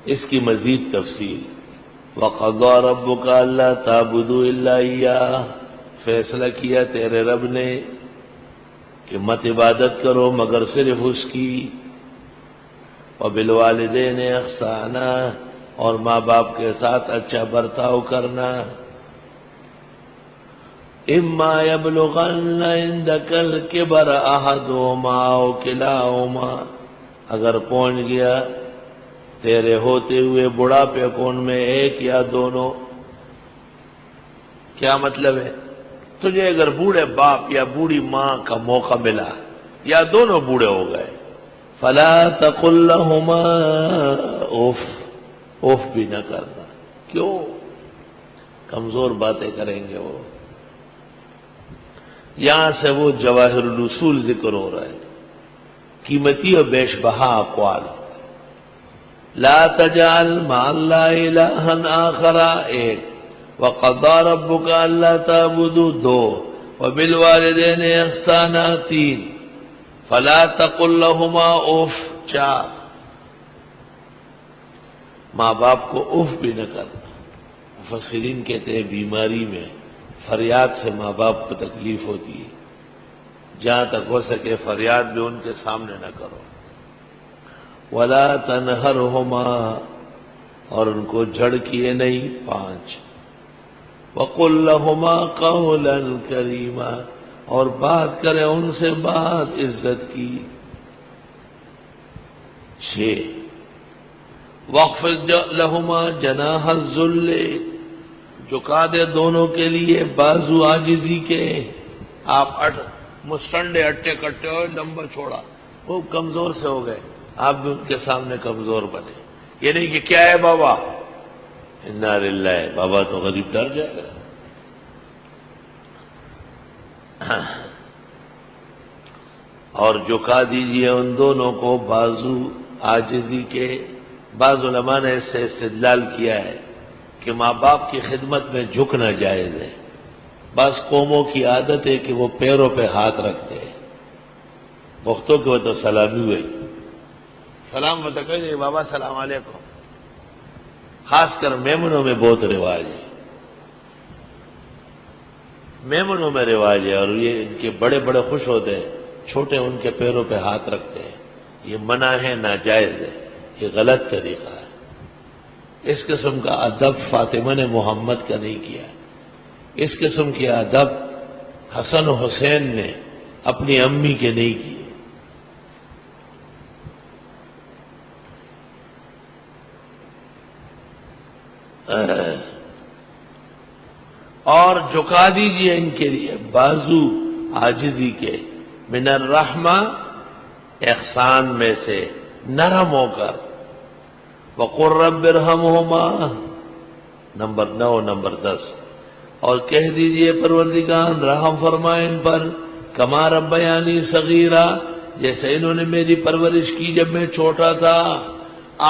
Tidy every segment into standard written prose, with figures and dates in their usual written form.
اس کی مزید تفصیل، وَقَضَى رَبُّكَ أَلَّا تَعْبُدُوا إِلَّا إِيَّاهُ، فیصلہ کیا تیرے رب نے کہ مت عبادت کرو مگر صرف اس کی، وَبِالْوَالِدَيْنِ إِحْسَانًا، اور ماں باپ کے ساتھ اچھا برتاؤ کرنا، إِمَّا يَبْلُغَنَّ عِندَكَ الْكِبَرَ أَحَدُهُمَا أَوْ كِلَاهُمَا، اگر پہنچ گیا تیرے ہوتے ہوئے بڑھاپے کون میں ایک یا دونوں۔ کیا مطلب ہے؟ تجھے اگر بوڑھے باپ یا بوڑھی ماں کا موقع ملا یا دونوں بوڑھے ہو گئے، فَلَا تَقُلْ لَهُمَا اُف، اف بھی نہ کرنا۔ کیوں؟ کمزور باتیں کریں گے وہ۔ یہاں سے وہ جواہر الاصول ذکر ہو رہا ہے، قیمتی اور بیش بہا اقوال۔ لا تجعل مع اللہ الہا آخر، ایک، وَقَضَى رَبُّكَ أَلَّا تَعْبُدُوا، دو، وَبِالْوَالِدَيْنِ إِحْسَانًا، تین، فَلَا تَقُلْ لَهُمَا اُف، چار، ماں باپ کو اف بھی نہ کرنا۔ مفسرین کہتے ہیں بیماری میں فریاد سے ماں باپ کو تکلیف ہوتی ہے، جہاں تک ہو سکے فریاد بھی ان کے سامنے نہ کرو۔ وَلَا تَنْهَرْهُمَا، اور ان کو جھڑ کیے نہیں، پانچ، وَقُلْ لَهُمَا قَوْلًا كَرِيمًا، اور بات کرے ان سے بات عزت کی، چھ، وَاخْفِضْ لَهُمَا جَنَاحَ الذُّلِّ، جھکا دے دونوں کے لیے بازو عاجزی کے۔ آپ مسٹنڈے اٹے کٹے ہوئے لمبا چھوڑا، وہ کمزور سے ہو گئے، آپ بھی ان کے سامنے کمزور بنے۔ یہ نہیں کہ کیا ہے بابا، انا للہ، بابا تو غریب ڈر جائے گا۔ اور جھکا دیجئے ان دونوں کو بازو عاجزی کے۔ بعض علماء نے اس سے استدلال کیا ہے کہ ماں باپ کی خدمت میں جھکنا جائز ہے۔ بعض قوموں کی عادت ہے کہ وہ پیروں پہ ہاتھ رکھتے ہیں، وقتوں کے وہ تو سلامی ہوئی، سلام مت کہیے بابا سلام علیکم، خاص کر میمنوں میں بہت رواج ہے، میمنوں میں رواج ہے، اور یہ ان کے بڑے بڑے خوش ہوتے ہیں، چھوٹے ان کے پیروں پہ ہاتھ رکھتے ہیں۔ یہ منع ہے، ناجائز ہے، یہ غلط طریقہ ہے۔ اس قسم کا ادب فاطمہ نے محمد کا نہیں کیا، اس قسم کے ادب حسن و حسین نے اپنی امی کے نہیں کیے۔ اور جھکا دیجئے ان کے لیے بازو عاجزی کے، من الرحمہ، احسان میں سے، نرم ہو کر، وَقُلْ رَبِّ ارْحَمْهُمَا، نمبر 9، نمبر 10، اور کہہ دیجئے پروردگار رحم فرمائے ان پر، کما ربیانی صغیرا، جیسے انہوں نے میری پرورش کی جب میں چھوٹا تھا۔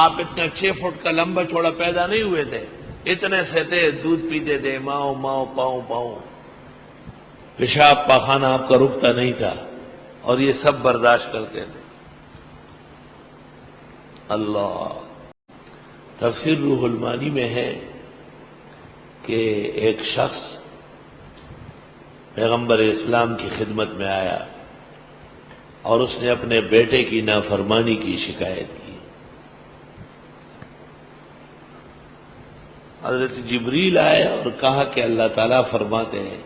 آپ اتنے 6 فٹ کا لمبا چوڑا پیدا نہیں ہوئے تھے، اتنے سے تھے، دودھ پیتے تھے، ماؤ ماؤ پاؤں پاؤں، پیشاب پاخانہ آپ کا رکتا نہیں تھا، اور یہ سب برداشت کرتے تھے۔ اللہ، تفسیر روح المانی میں ہے کہ ایک شخص پیغمبر اسلام کی خدمت میں آیا اور اس نے اپنے بیٹے کی نافرمانی کی شکایت کی۔ حضرت جبریل آئے اور کہا کہ اللہ تعالیٰ فرماتے ہیں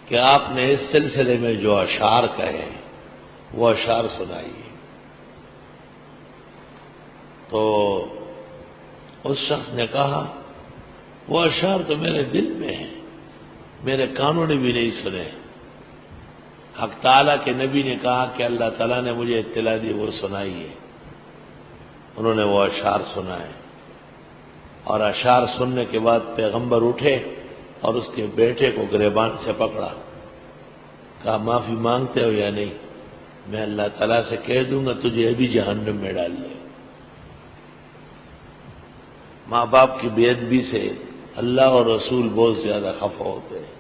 کہ آپ نے اس سلسلے میں جو اشعار کہے وہ اشعار سنائیے۔ تو اس شخص نے کہا وہ اشعار تو میرے دل میں ہیں، میرے کانوں نے بھی نہیں سنے۔ حق تعالیٰ کے نبی نے کہا کہ اللہ تعالیٰ نے مجھے اطلاع دی، وہ سنائیے۔ انہوں نے وہ اشعار سنائے، اور اشعار سننے کے بعد پیغمبر اٹھے اور اس کے بیٹے کو گریبان سے پکڑا، کہا معافی مانگتے ہو یا نہیں؟ میں اللہ تعالیٰ سے کہہ دوں گا تجھے ابھی جہنم میں ڈال دے۔ ماں باپ کی بے ادبی سے اللہ اور رسول بہت زیادہ خفا ہوتے ہیں۔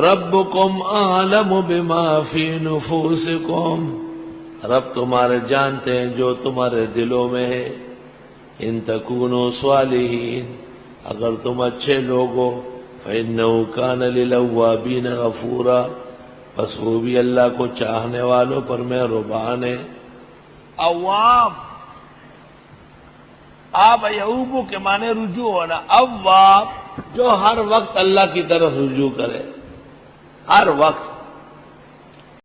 ربکم اعلم بما فی نفوسکم، رب تمہارے جانتے ہیں جو تمہارے دلوں میں ہے. ان تکونوا صالحین، اگر تم اچھے لوگ ہو، فإنہ کان للأوابین غفورا، پس وہ بھی اللہ کو چاہنے والوں پر مہربان ہے. اواب، آب یعوبو کے معنی رجوع ہونا. اواب جو ہر وقت اللہ کی طرف رجوع کرے، ہر وقت.